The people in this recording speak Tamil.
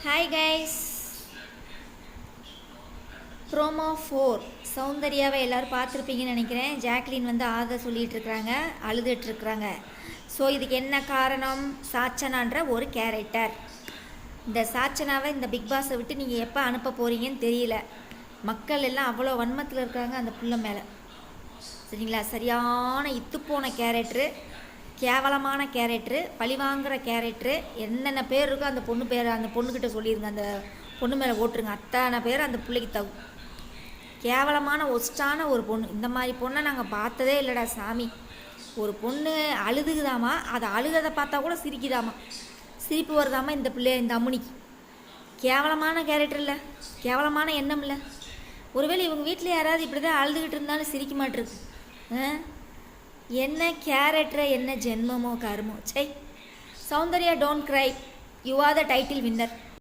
ஹாய் கைஸ், ப்ரோமோ 4 சௌந்தர்யாவை எல்லோரும் பார்த்துருப்பீங்கன்னு நினைக்கிறேன். ஜாக்லின் வந்து ஆக சொல்லிகிட்ருக்குறாங்க, அழுதுட்டுருக்குறாங்க. ஸோ இதுக்கு என்ன காரணம்? சாச்சனான்ற ஒரு கேரக்டர். இந்த சாச்சனாவை இந்த பிக் பாஸை விட்டு நீங்கள் எப்போ அனுப்ப போகிறீங்கன்னு தெரியல. மக்கள் எல்லாம் அவ்வளோ வன்மத்தில் இருக்காங்க அந்த புள்ள மேலே. சரிங்களா? சரியான இத்துப்போன கேரக்டரு, கேவலமான கேரக்டரு, பழிவாங்கிற கேரக்டரு. என்னென்ன பேர் இருக்கோ அந்த பொண்ணு பேர் அந்த பொண்ணுக்கிட்ட சொல்லிடுங்க, அந்த பொண்ணு மேலே ஓட்டுருங்க. அத்தனை பேர் அந்த பிள்ளைக்கு தகும். கேவலமான ஒஸ்டான ஒரு பொண்ணு. இந்த மாதிரி பொண்ணை நாங்கள் பார்த்ததே இல்லைடா சாமி. ஒரு பொண்ணு அழுதுகுதாமா, அதை அழுகிறத பார்த்தா கூட சிரிக்குதாமா, சிரிப்பு வருதாமா இந்த பிள்ளைய, இந்த அம்முனிக்கு. கேவலமான கேரக்டர் இல்லை, கேவலமான எண்ணம் இல்லை. ஒருவேளை இவங்க வீட்டில் யாராவது இப்படி தான் அழுதுகிட்டு இருந்தாலும் சிரிக்க மாட்டிருக்கு. என்ன கேரக்டரை, என்ன ஜென்மமோ கருமோ. சை. Soundarya, don't cry, you are the title winner.